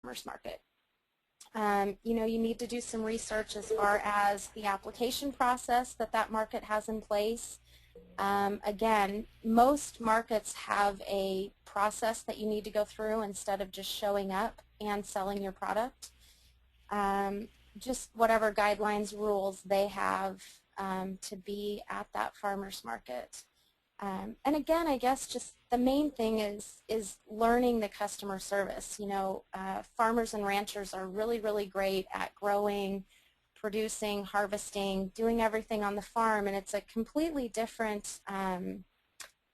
farmer's market. You know, you need to do some research as far as the application process that market has in place. Again, most markets have a process that you need to go through instead of just showing up and selling your product. Just whatever guidelines, rules they have to be at that farmer's market. And again, I guess just the main thing is learning the customer service. You know, farmers and ranchers are really, really great at growing, producing, harvesting, doing everything on the farm, and it's a completely different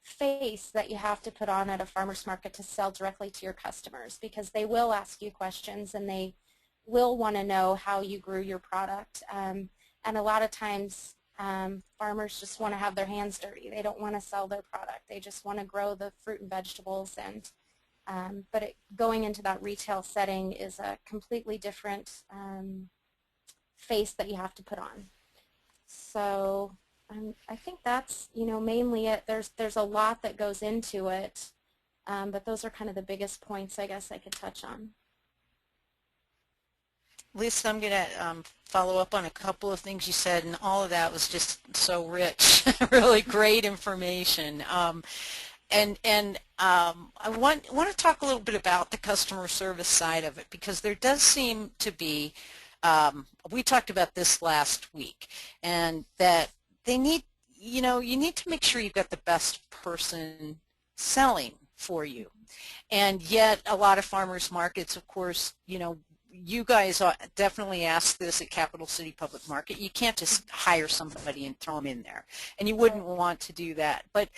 face that you have to put on at a farmer's market to sell directly to your customers, because they will ask you questions and they will want to know how you grew your product. And a lot of times farmers just want to have their hands dirty. They don't want to sell their product. They just want to grow the fruit and vegetables. And going into that retail setting is a completely different face that you have to put on. So I think that's, you know, mainly it. There's a lot that goes into it, but those are kind of the biggest points I guess I could touch on. Lisa, I'm going to follow up on a couple of things you said, and all of that was just so rich, really great information. I want to talk a little bit about the customer service side of it, because there does seem to be, we talked about this last week, and that they need, you know, you need to make sure you've got the best person selling for you. And yet a lot of farmers markets, of course, you know, you guys definitely ask this at Capital City Public Market. You can't just hire somebody and throw them in there, and you wouldn't want to do that. But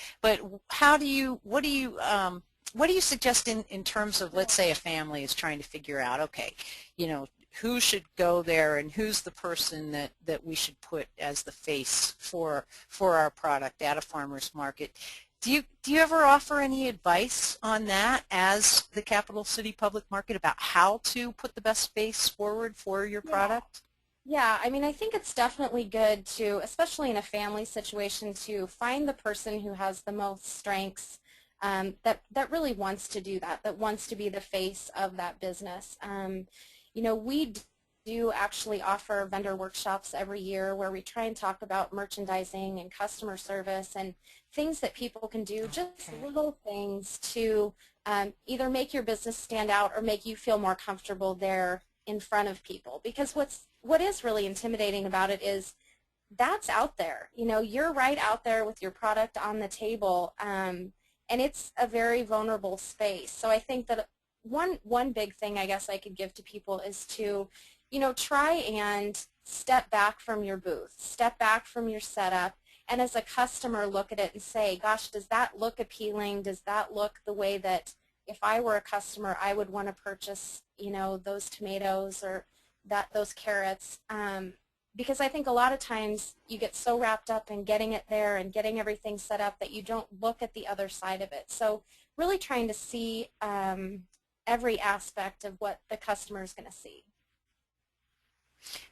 how do you, what do you suggest in terms of, let's say a family is trying to figure out, okay, you know, who should go there and who's the person that we should put as the face for our product at a farmer's market? Do you ever offer any advice on that as the Capital City Public Market about how to put the best face forward for your product? Yeah, I mean, I think it's definitely good to, especially in a family situation, to find the person who has the most strengths, that really wants to do that wants to be the face of that business. You know, we do actually offer vendor workshops every year where we try and talk about merchandising and customer service and things that people can do, just little things to either make your business stand out or make you feel more comfortable there in front of people. Because what is really intimidating about it is that's out there. You know, you're right out there with your product on the table, and it's a very vulnerable space. So I think that one big thing I guess I could give to people is to, you know, try and step back from your booth, step back from your setup, and as a customer look at it and say, gosh, does that look appealing? Does that look the way that if I were a customer I would want to purchase, you know, those tomatoes or those carrots? Because I think a lot of times you get so wrapped up in getting it there and getting everything set up that you don't look at the other side of it. So really trying to see every aspect of what the customer is going to see.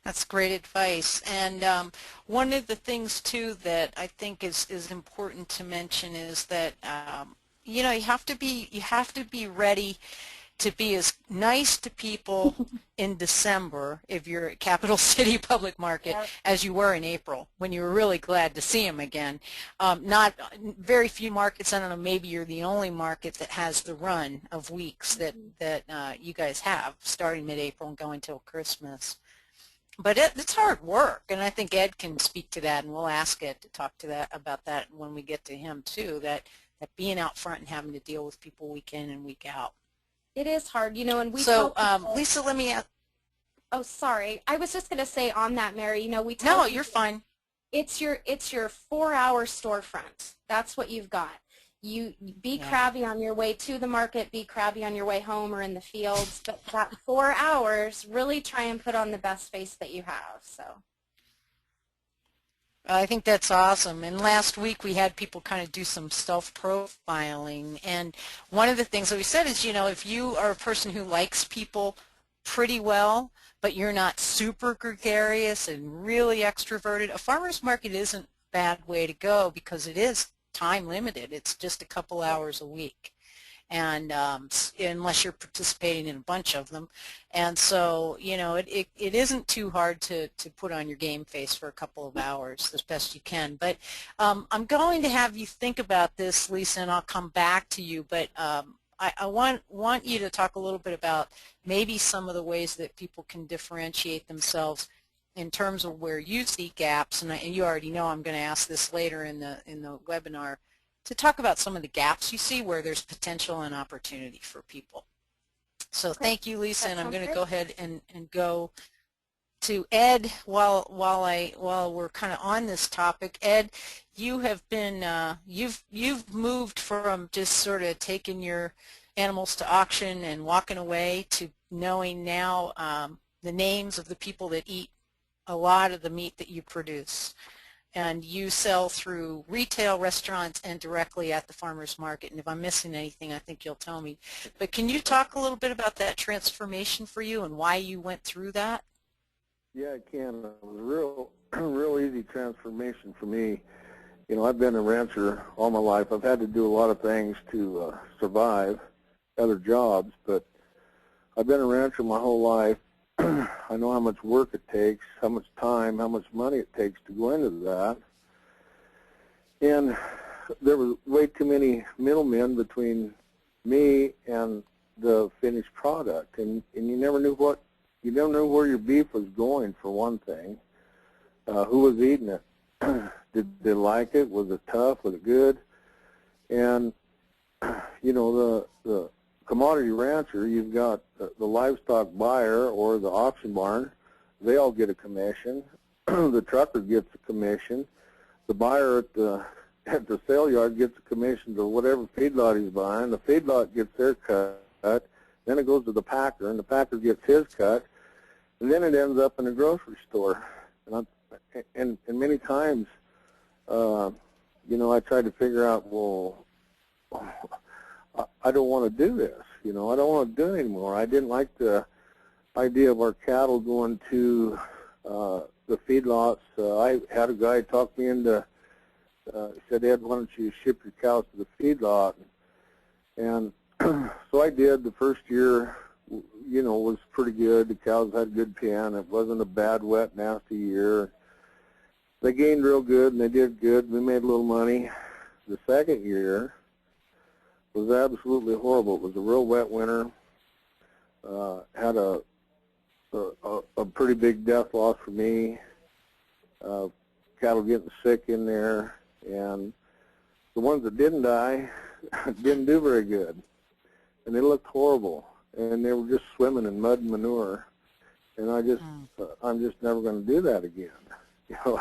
That's great advice. And one of the things too that I think is important to mention is that you know, you have to be ready to be as nice to people in December if you're at Capital City Public Market as you were in April when you were really glad to see them again. Not very few markets, I don't know, maybe you're the only market that has the run of weeks that you guys have starting mid-April and going till Christmas. But it's hard work, and I think Ed can speak to that, and we'll ask Ed to talk to about that when we get to him too, that being out front and having to deal with people week in and week out. It is hard, you know, and we So, Lisa, let me ask. Oh, sorry. I was just going to say on that, Mary, you know, we tell No, people you're fine. It's your 4-hour storefront. That's what you've got. You be crabby on your way to the market, be crabby on your way home or in the fields, but that 4 hours, really try and put on the best face that you have. So I think that's awesome. And last week we had people kind of do some self-profiling, and one of the things that we said is, you know, if you are a person who likes people pretty well, but you're not super gregarious and really extroverted, a farmer's market isn't a bad way to go because it is time limited. It's just a couple hours a week. and unless you're participating in a bunch of them. And so, you know, it isn't too hard to put on your game face for a couple of hours as best you can. But I'm going to have you think about this, Lisa, and I'll come back to you. But I want you to talk a little bit about maybe some of the ways that people can differentiate themselves in terms of where you see gaps, and you already know I'm going to ask this later in the webinar, to talk about some of the gaps you see where there's potential and opportunity for people. So thank you, Lisa, and I'm going to go ahead and go to Ed while we're kind of on this topic. Ed, you have been you've moved from just sort of taking your animals to auction and walking away to knowing now the names of the people that eat a lot of the meat that you produce. And you sell through retail, restaurants, and directly at the farmer's market. And if I'm missing anything, I think you'll tell me. But can you talk a little bit about that transformation for you and why you went through that? Yeah, I can. It was a real easy transformation for me. You know, I've been a rancher all my life. I've had to do a lot of things to survive, other jobs, but I've been a rancher my whole life. I know how much work it takes, how much time, how much money it takes to go into that. And there was way too many middlemen between me and the finished product, and you never knew where your beef was going, for one thing. Who was eating it? Did they like it? Was it tough? Was it good? And you know, the commodity rancher, you've got the livestock buyer or the auction barn. They all get a commission. The trucker gets a commission. The buyer at the sale yard gets a commission to whatever feedlot he's buying. The feedlot gets their cut. Then it goes to the packer, and the packer gets his cut. And then it ends up in the grocery store. And many times, you know, I tried to figure out, well, I don't want to do this. You know, I don't want to do it anymore. I didn't like the idea of our cattle going to the feedlots. I had a guy talk me into, said, Ed, why don't you ship your cows to the feedlot? And so I did. The first year, you know, was pretty good. The cows had good pen. It wasn't a bad, wet, nasty year. They gained real good, and they did good. We made a little money. The second year was absolutely horrible. It was a real wet winter. Had a pretty big death loss for me. Cattle getting sick in there, and the ones that didn't die didn't do very good, and they looked horrible, and they were just swimming in mud and manure. And I'm just never going to do that again. You know,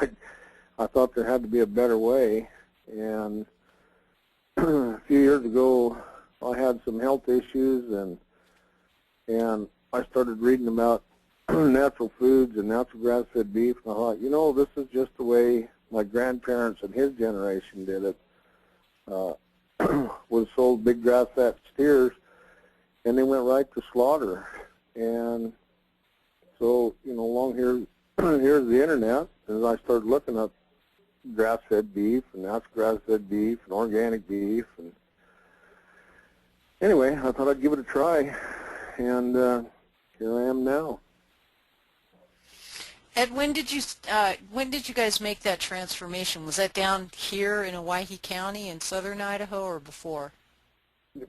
I thought there had to be a better way, and a few years ago, I had some health issues, and I started reading about natural foods and natural grass-fed beef, and I thought, you know, this is just the way my grandparents and his generation did it. Was sold big grass-fed steers, and they went right to slaughter. And so, you know, here's the internet, and I started looking up grass-fed beef and natural grass-fed beef and organic beef, and anyway, I thought I'd give it a try, and here I am now. Ed, when did you guys make that transformation? Was that down here in Owyhee County in southern Idaho, or before?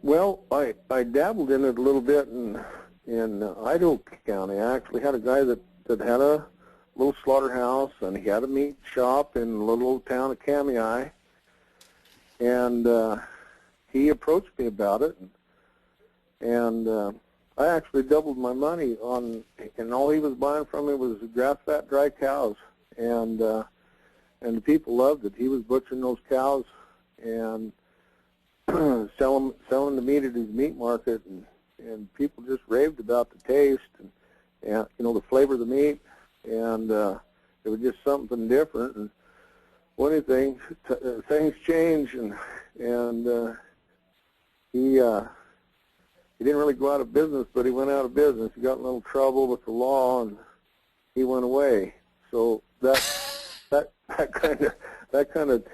Well, I dabbled in it a little bit in Idaho County. I actually had a guy that had a little slaughterhouse, and he had a meat shop in the little old town of Kamiah, and he approached me about it, and I actually doubled my money on, and all he was buying from me was grass-fed dry cows, and the people loved it. He was butchering those cows and selling the meat at his meat market, and people just raved about the taste and you know, the flavor of the meat, and it was just something different. And one of the things changed, and he didn't really go out of business, but he went out of business. He got in a little trouble with the law, and he went away. So that kind of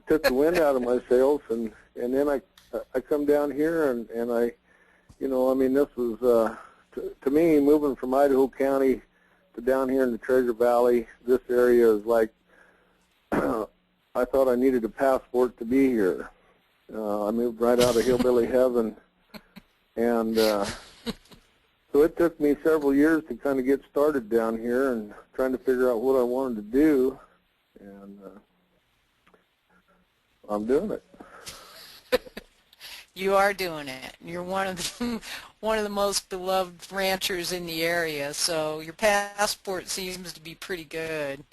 took the wind out of my sails, and then I I come down here and I, you know, I mean, this was to me, moving from Idaho County to down here in the Treasure Valley. This area is like I thought I needed a passport to be here. I moved right out of hillbilly heaven, and so it took me several years to kind of get started down here and trying to figure out what I wanted to do, and I'm doing it. You are doing it. You're one of the most beloved ranchers in the area, so your passport seems to be pretty good.